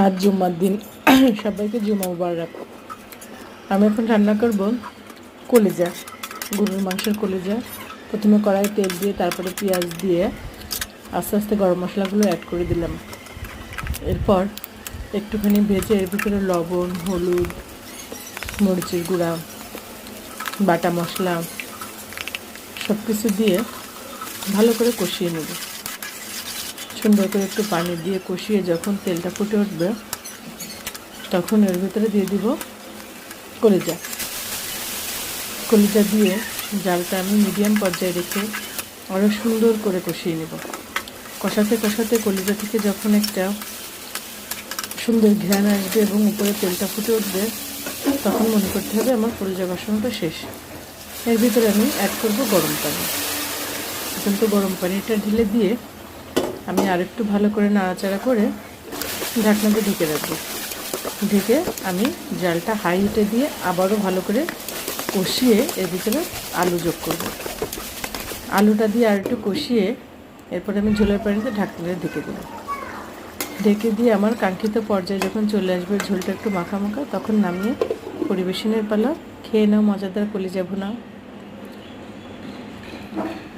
আজ জুম্মার দিন সবাইকে জুমা মুবারক। আমি এখন রান্না করব কলিজা, গরুর মাংসের কলিজা। প্রথমে কড়াই তেল দিয়ে তারপরে পেঁয়াজ দিয়ে আস্তে আস্তে গরম মশলাগুলো অ্যাড করে দিলাম। এরপর একটুখানি ভেজে এর ভিতরে লবণ, হলুদ, মরিচের গুঁড়া, বাটা মশলা সব কিছু দিয়ে ভালো করে কষিয়ে নেব। সুন্দর করে একটু পানি দিয়ে কষিয়ে যখন তেলটা ফুটে উঠবে তখন এর ভিতরে দিয়ে দিব কলিজা দিয়ে জালটা আমি মিডিয়াম পর্যায়ে রেখে আরও সুন্দর করে কষিয়ে নেব। কষাতে কষাতে কলিজা থেকে যখন একটা সুন্দর ঘ্রাণ আসবে এবং উপরে তেলটা ফুটে উঠবে তখন মনে করতে হবে আমার কলিজা কষানোটা শেষ। এর ভিতরে আমি অ্যাড করব গরম পানি। কিন্তু গরম পানিটা ঢেলে দিয়ে আমি আরেকটু ভালো করে নাড়াচাড়া করে ঢাকনাতে ঢেকে রাখবো। ঢেকে আমি জালটা হাই হিটে দিয়ে আবারও ভালো করে কষিয়ে এর ভিতরে আলু যোগ করব। আলুটা দিয়ে আর একটু কষিয়ে এরপরে আমি ঝোলের পানিতে ঢাকনাটা ঢেকে দেব। ঢেকে দিয়ে আমার কাঙ্ক্ষিত পর্যায়ে যখন চলে আসবে, ঝোলটা একটু মাখা মাখা, তখন নামিয়ে পরিবেশনের পালা। খেয়ে নাও মজাদার কলিজা ভুনা।